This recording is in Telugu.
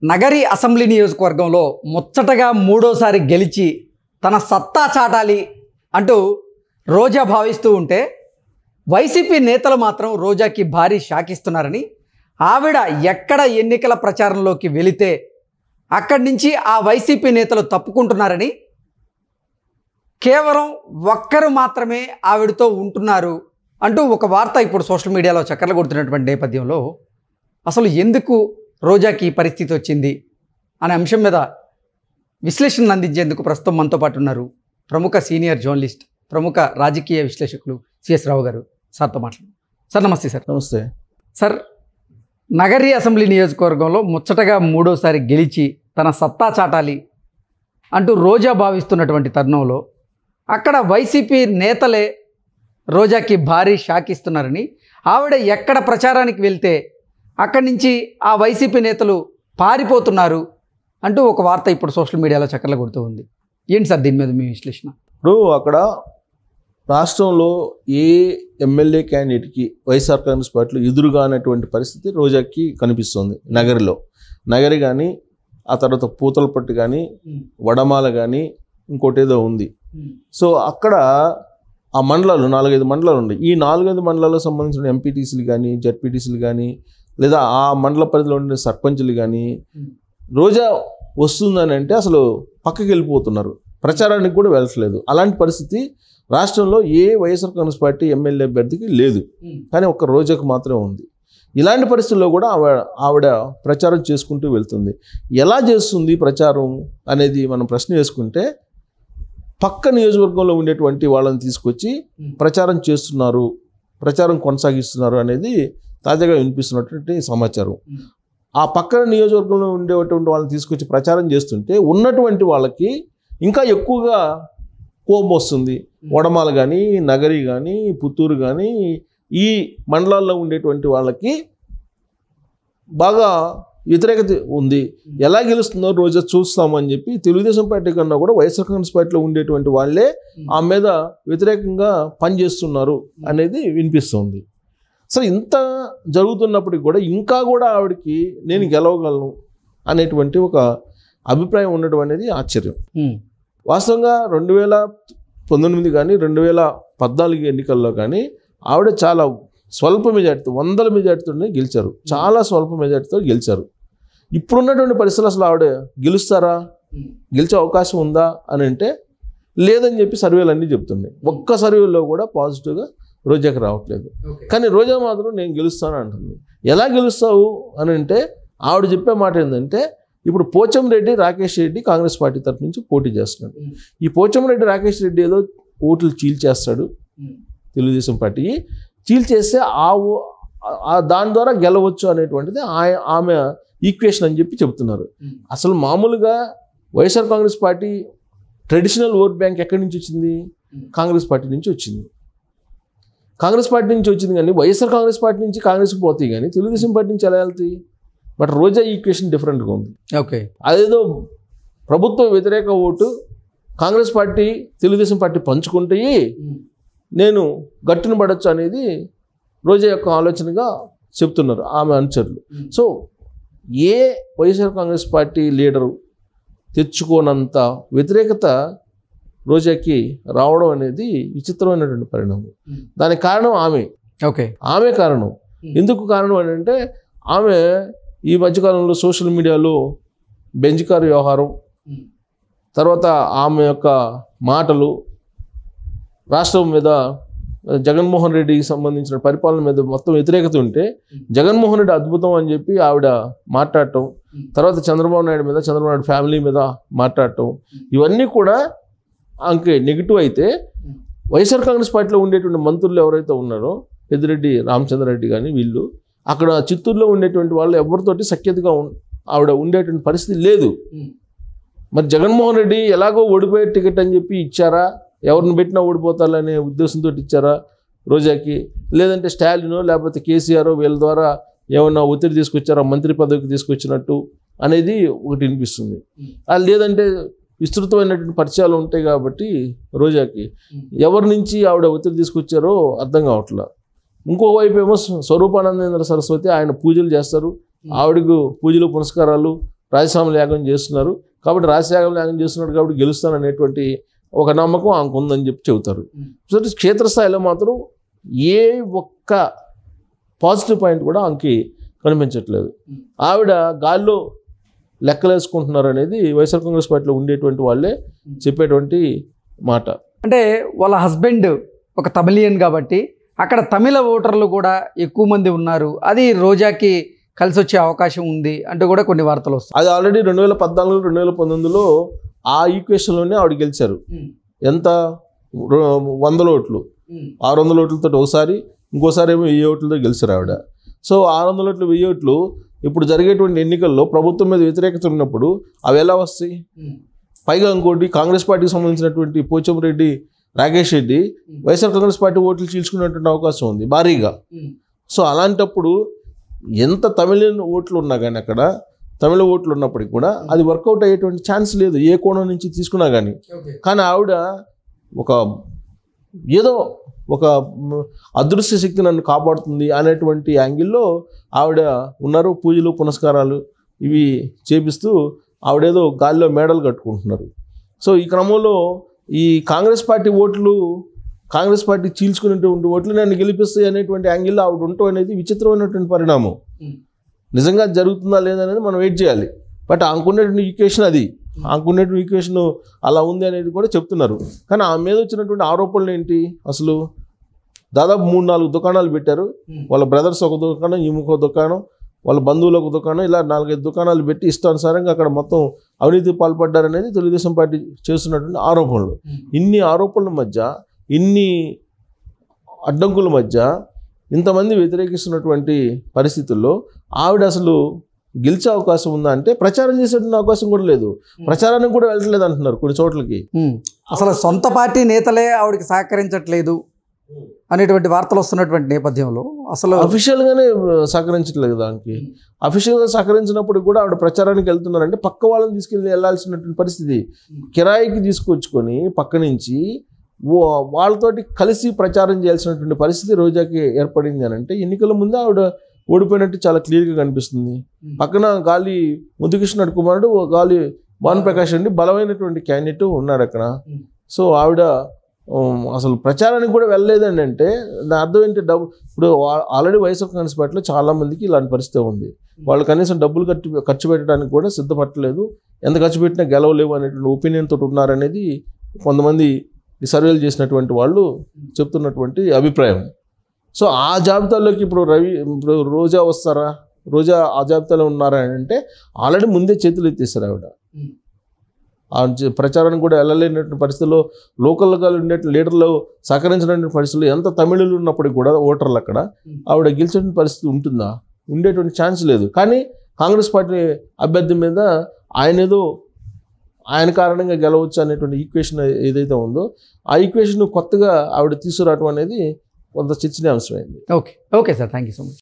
నగరి అసెంబ్లీ నియోజకవర్గంలో ముచ్చటగా మూడోసారి గెలిచి తన సత్తా చాటాలి అంటూ రోజా భావిస్తూ ఉంటే వైసీపీ నేతలు మాత్రం రోజాకి భారీ షాక్ ఇస్తున్నారని, ఆవిడ ఎక్కడ ఎన్నికల ప్రచారంలోకి వెళితే అక్కడి నుంచి ఆ వైసీపీ నేతలు తప్పుకుంటున్నారని, కేవలం ఒక్కరు మాత్రమే ఆవిడతో ఉంటున్నారు అంటూ ఒక వార్త ఇప్పుడు సోషల్ మీడియాలో చక్కర్లు కొడుతున్నటువంటి నేపథ్యంలో అసలు ఎందుకు రోజాకి ఈ పరిస్థితి వచ్చింది అనే అంశం మీద విశ్లేషణ అందించేందుకు ప్రస్తుతం మనతో పాటు ఉన్నారు ప్రముఖ సీనియర్ జర్నలిస్ట్, ప్రముఖ రాజకీయ విశ్లేషకులు సిఎస్ రావు గారు. సార్తో మాట్లాడు. సార్ నమస్తే. సార్ నమస్తే. సార్, నగరి అసెంబ్లీ నియోజకవర్గంలో ముచ్చటగా మూడోసారి గెలిచి తన సత్తా చాటాలి అంటూ రోజా భావిస్తున్నటువంటి తరుణంలో అక్కడ వైసీపీ నేతలే రోజాకి భారీ షాక్ ఇస్తున్నారని, ఆవిడ ఎక్కడ ప్రచారానికి వెళ్తే అక్కడి నుంచి ఆ వైసీపీ నేతలు పారిపోతున్నారు అంటూ ఒక వార్త ఇప్పుడు సోషల్ మీడియాలో చక్కర్లు కొడుతూ ఉంది. ఏంటి సార్ దీని మీద మీ విశ్లేషణ? ఇప్పుడు అక్కడ రాష్ట్రంలో ఏ ఎమ్మెల్యే క్యాండిడేట్కి వైఎస్ఆర్ కాంగ్రెస్ పార్టీలో ఎదురుగా అనేటువంటి పరిస్థితి రోజాకి కనిపిస్తుంది. నగరి కానీ, ఆ తర్వాత పూతలపట్టు కానీ, వడమాల కానీ, ఇంకోటి ఏదో ఉంది. సో అక్కడ ఆ మండలాలు 4-5 మండలాలు ఉన్నాయి. ఈ 4-5 మండలాలకు సంబంధించిన ఎంపీటీసీలు కానీ, జడ్పీటీసీలు కానీ, లేదా ఆ మండల పరిధిలో ఉండే సర్పంచులు కానీ రోజా వస్తుందని అంటే అసలు పక్కకి వెళ్ళిపోతున్నారు, ప్రచారానికి కూడా వెళ్ళట్లేదు. అలాంటి పరిస్థితి రాష్ట్రంలో ఏ వైఎస్ఆర్ కాంగ్రెస్ పార్టీ ఎమ్మెల్యే అభ్యర్థికి లేదు, కానీ ఒక్క రోజాకు మాత్రమే ఉంది. ఇలాంటి పరిస్థితుల్లో కూడా ఆవిడ ప్రచారం చేసుకుంటూ వెళ్తుంది. ఎలా చేస్తుంది ప్రచారం అనేది మనం ప్రశ్న వేసుకుంటే, పక్క నియోజకవర్గంలో ఉండేటువంటి వాళ్ళని తీసుకొచ్చి ప్రచారం చేస్తున్నారు, ప్రచారం కొనసాగిస్తున్నారు అనేది తాజాగా వినిపిస్తున్నటువంటి సమాచారం. ఆ పక్కన నియోజకవర్గంలో ఉండేటువంటి వాళ్ళని తీసుకొచ్చి ప్రచారం చేస్తుంటే ఉన్నటువంటి వాళ్ళకి ఇంకా ఎక్కువగా కోపం వస్తుంది. వడమాల కానీ, నగరి కానీ, పుత్తూరు కానీ, ఈ మండలాల్లో ఉండేటువంటి వాళ్ళకి బాగా వ్యతిరేకత ఉంది. ఎలా గెలుస్తుందో రోజా చూస్తామని చెప్పి తెలుగుదేశం పార్టీ కన్నా కూడా వైఎస్ఆర్ కాంగ్రెస్ పార్టీలో ఉండేటువంటి వాళ్ళే ఆ మీద వ్యతిరేకంగా పనిచేస్తున్నారు అనేది వినిపిస్తుంది. సరే, ఇంత జరుగుతున్నప్పటికి కూడా ఇంకా కూడా ఆవిడకి నేను గెలవగలను అనేటువంటి ఒక అభిప్రాయం ఉండడం అనేది ఆశ్చర్యం. వాస్తవంగా 2019 కానీ 2014 ఎన్నికల్లో కానీ ఆవిడ చాలా స్వల్ప మెజార్టీతో, 100 మెజార్టీతోనే గెలిచారు. చాలా స్వల్ప మెజార్టీతో గెలిచారు. ఇప్పుడున్నటువంటి పరిస్థితులు అసలు ఆవిడ గెలుస్తారా, గెలిచే అవకాశం ఉందా అని అంటే లేదని చెప్పి సర్వేలు అన్నీ చెప్తున్నాయి. ఒక్క సర్వేలో కూడా పాజిటివ్గా రోజాకి రావట్లేదు. కానీ రోజా మాత్రం నేను గెలుస్తాను అంటుంది. ఎలా గెలుస్తావు అని అంటే ఆవిడ చెప్పే మాట ఏంటంటే, ఇప్పుడు పోచంరెడ్డి రాకేష్ రెడ్డి కాంగ్రెస్ పార్టీ తరఫు నుంచి పోటీ చేస్తున్నాడు. ఈ పోచంరెడ్డి రాకేష్ రెడ్డి ఏదో ఓట్లు చీల్చేస్తాడు, తెలుగుదేశం పార్టీ చీల్చేస్తే దాని ద్వారా గెలవచ్చు అనేటువంటిది ఆమె ఈక్వేషన్ అని చెప్పి చెబుతున్నారు. అసలు మామూలుగా YSR Congress party traditional vote bank ఎక్కడి నుంచి వచ్చింది? కాంగ్రెస్ పార్టీ నుంచి వచ్చింది. కాంగ్రెస్ పార్టీ నుంచి వచ్చింది, కానీ వైఎస్ఆర్ కాంగ్రెస్ పార్టీ నుంచి కాంగ్రెస్కి పోతాయి, కానీ తెలుగుదేశం పార్టీ నుంచి ఎలా వెళ్తాయి? బట్ రోజా ఈక్వేషన్ డిఫరెంట్గా ఉంది. ఓకే, అదేదో ప్రభుత్వ వ్యతిరేక vote Congress party Telugu Desam party పంచుకుంటాయి, నేను గట్టును పడచ్చు అనేది రోజా యొక్క ఆలోచనగా చెప్తున్నారు ఆమె అనుచరులు. సో ఏ వైఎస్ఆర్ కాంగ్రెస్ పార్టీ లీడరు తెచ్చుకోనంత వ్యతిరేకత రోజాకి రావడం అనేది విచిత్రమైనటువంటి పరిణామం. దానికి కారణం ఆమె కారణం. ఎందుకు కారణం అని అంటే, ఆమె ఈ మధ్యకాలంలో సోషల్ మీడియాలో బెంజ్ కారు వ్యవహారం, తర్వాత ఆమె యొక్క మాటలు, రాష్ట్రం మీద జగన్మోహన్ రెడ్డికి సంబంధించిన పరిపాలన మీద మొత్తం వ్యతిరేకత ఉంటే జగన్మోహన్ రెడ్డి అద్భుతం అని చెప్పి ఆవిడ మాట్లాడటం, తర్వాత చంద్రబాబు నాయుడు మీద, చంద్రబాబు నాయుడు ఫ్యామిలీ మీద మాట్లాడటం, ఇవన్నీ కూడా ఆమెకి నెగిటివ్ అయితే, వైఎస్ఆర్ కాంగ్రెస్ పార్టీలో ఉండేటువంటి మంత్రులు ఎవరైతే ఉన్నారో, పెద్దిరెడ్డి రామచంద్రారెడ్డి కానీ వీళ్ళు, అక్కడ చిత్తూరులో ఉండేటువంటి వాళ్ళు ఎవరితోటి సఖ్యతగా ఆవిడ ఉండేటువంటి పరిస్థితి లేదు. మరి జగన్మోహన్ రెడ్డి ఎలాగో ఓడిపోయే టికెట్ అని చెప్పి ఇచ్చారా, ఎవరిని పెట్టినా ఓడిపోతారనే ఉద్దేశంతో ఇచ్చారా రోజాకి, లేదంటే స్టాలినో లేకపోతే కేసీఆర్ వీళ్ళ ద్వారా ఏమన్నా ఒత్తిడి తీసుకొచ్చారా, మంత్రి పదవికి తీసుకొచ్చినట్టు అనేది ఒకటి వినిపిస్తుంది. లేదంటే విస్తృతమైనటువంటి పరిచయాలు ఉంటాయి కాబట్టి రోజాకి ఎవరి నుంచి ఆవిడ ఒత్తిడి తీసుకొచ్చారో అర్థం కావట్లేదు. ఇంకోవైపు ఏమో స్వరూపానందేంద్ర సరస్వతి ఆయన పూజలు చేస్తారు, ఆవిడకు పూజలు పునస్కారాలు రాజస్వామి యాగం చేస్తున్నారు కాబట్టి రాజస్వామి యాగం చేస్తున్నారు కాబట్టి గెలుస్తాననేటువంటి ఒక నమ్మకం ఆమెకు ఉందని చెప్పి చెబుతారు. సో క్షేత్రస్థాయిలో మాత్రం ఏ ఒక్క పాజిటివ్ పాయింట్ కూడా ఆమెకి కనిపించట్లేదు. ఆవిడ గాల్లో లెక్కలేసుకుంటున్నారు అనేది వైఎస్ఆర్ కాంగ్రెస్ పార్టీలో ఉండేటువంటి వాళ్ళే చెప్పేటువంటి మాట. అంటే వాళ్ళ హస్బెండ్ ఒక తమిళియన్ కాబట్టి అక్కడ తమిళ ఓటర్లు కూడా ఎక్కువ మంది ఉన్నారు, అది రోజాకి కలిసి వచ్చే అవకాశం ఉంది అంటూ కూడా కొన్ని వార్తలు వస్తాయి. అది ఆల్రెడీ 2014 2019లో ఆ ఈక్వేషన్లోనే ఆవిడ గెలిచారు. ఎంత 100 ఓట్లు 600 ఓట్లతో ఒకసారి, ఇంకోసారి ఏమో 1000 ఓట్లతో గెలిచారు ఆవిడ. సో 600 ఓట్లు 1000 ఓట్లు ఇప్పుడు జరిగేటువంటి ఎన్నికల్లో ప్రభుత్వం మీద వ్యతిరేకత ఉన్నప్పుడు అవి ఎలా వస్తాయి? పైగా ఇంకోటి కాంగ్రెస్ పార్టీకి సంబంధించినటువంటి పోచంరెడ్డి రాకేష్ రెడ్డి వైఎస్ఆర్ కాంగ్రెస్ పార్టీ ఓట్లు చీల్చుకునేటువంటి అవకాశం ఉంది భారీగా. సో అలాంటప్పుడు ఎంత తమిళ ఓట్లు ఉన్నా కానీ అక్కడ తమిళ ఓట్లు ఉన్నప్పటికీ కూడా అది వర్కౌట్ అయ్యేటువంటి ఛాన్స్ లేదు ఏ కోణం నుంచి తీసుకున్నా కానీ. కానీ ఆవిడ ఏదో ఒక అదృశ్య శక్తి నన్ను కాపాడుతుంది అనేటువంటి యాంగిల్లో ఆవిడ ఉన్నారు. పూజలు పునస్కారాలు ఇవి చేపిస్తూ ఆవిడేదో గాలిలో మేడలు కట్టుకుంటున్నారు. సో ఈ క్రమంలో ఈ కాంగ్రెస్ పార్టీ ఓట్లు, కాంగ్రెస్ పార్టీ చీల్చుకునేటువంటి ఓట్లు నన్ను గెలిపిస్తాయి అనేటువంటి యాంగిల్లో ఆవిడ ఉండటం అనేది విచిత్రమైనటువంటి పరిణామం. నిజంగా జరుగుతుందా లేదనేది మనం వెయిట్ చేయాలి. బట్ ఆమెకున్నటువంటి ఈక్వేషన్ అది, ఆమెకున్నటువంటి ఈక్వేషన్ అలా ఉంది అనేది కూడా చెప్తున్నారు. కానీ ఆమె మీద వచ్చినటువంటి ఆరోపణలు ఏంటి? అసలు దాదాపు 3-4 దుకాణాలు పెట్టారు. వాళ్ళ బ్రదర్స్ ఒక దుకాణం, ఈమెకు ఒక దుకాణం, వాళ్ళ బంధువులు ఒక దుకాణం, ఇలా 4-5 దుకాణాలు పెట్టి ఇష్టానుసారంగా అక్కడ మొత్తం అవినీతి పాల్పడ్డారనేది తెలుగుదేశం పార్టీ చేస్తున్నటువంటి ఆరోపణలు. ఇన్ని ఆరోపణల మధ్య, ఇన్ని అడ్డంకుల మధ్య ఇంతమంది వ్యతిరేకిస్తున్నటువంటి పరిస్థితుల్లో ఆవిడ అసలు గెలిచే అవకాశం ఉందా అంటే ప్రచారం చేసేటువంటి అవకాశం కూడా లేదు. ప్రచారానికి కూడా వెళ్ళట్లేదు అంటున్నారు కొన్ని చోట్లకి. అసలు సొంత పార్టీ నేతలే ఆవిడకి సహకరించట్లేదు అనేటువంటి వార్తలు వస్తున్నటువంటి నేపథ్యంలో అసలు అఫీషియల్గానే సహకరించట్లేదు. దానికి అఫీషియల్గా సహకరించినప్పుడు కూడా ఆవిడ ప్రచారానికి వెళ్తున్నారంటే పక్క వాళ్ళని తీసుకెళ్ళి వెళ్ళాల్సినటువంటి పరిస్థితి. కిరాయికి తీసుకొచ్చుకొని పక్క నుంచి వాళ్ళతోటి కలిసి ప్రచారం చేయాల్సినటువంటి పరిస్థితి రోజాకి ఏర్పడింది అని అంటే ఎన్నికల ముందు ఆవిడ ఓడిపోయినట్టు చాలా క్లియర్గా కనిపిస్తుంది. పక్కన గాలి ముద్దుకృష్ణ కుమారుడు, గాలి భానుప్రకాష్ రెడ్డి బలమైనటువంటి క్యాండిడేట్ ఉన్నాడు అక్కడ. సో ఆవిడ అసలు ప్రచారానికి కూడా వెళ్ళలేదండి అంటే నా అర్థం ఏంటి? ఇప్పుడు ఆల్రెడీ వైఎస్ఆర్ కాంగ్రెస్ పార్టీలో చాలామందికి ఇలాంటి పరిస్థితి ఉంది. వాళ్ళు కనీసం డబ్బులు ఖర్చు పెట్టడానికి కూడా సిద్ధపట్టలేదు, ఎంత ఖర్చు పెట్టినా గెలవలేవు అనేటువంటి ఒపీనియన్ తోటి ఉన్నారనేది కొంతమంది ఈ సర్వేలు చేసినటువంటి వాళ్ళు చెప్తున్నటువంటి అభిప్రాయం. సో ఆ జాబితాలోకి ఇప్పుడు రోజా వస్తారా? రోజా ఆ జాబితాలో ఉన్నారా అని అంటే ఆల్రెడీ ముందే చేతులు ఎత్తేస్తారు ఆవిడ. ప్రచారానికి కూడా వెళ్ళలేనటువంటి పరిస్థితుల్లో లోకల్గా ఉండే లీడర్లు సహకరించినటువంటి పరిస్థితుల్లో ఎంత తమిళులు ఉన్నప్పటికీ కూడా ఓటర్లు అక్కడ ఆవిడ గెలిచేటువంటి పరిస్థితి ఉంటుందా? ఉండేటువంటి ఛాన్స్ లేదు. కానీ కాంగ్రెస్ పార్టీ అభ్యర్థి మీద ఆయన కారణంగా గెలవచ్చు అనేటువంటి ఈక్వేషన్ ఏదైతే ఉందో ఆ ఈక్వేషన్ కొత్తగా ఆవిడ తీసుకురావడం అనేది కొంత చర్చనీయాంశమైంది. Okay sir, thank you so much.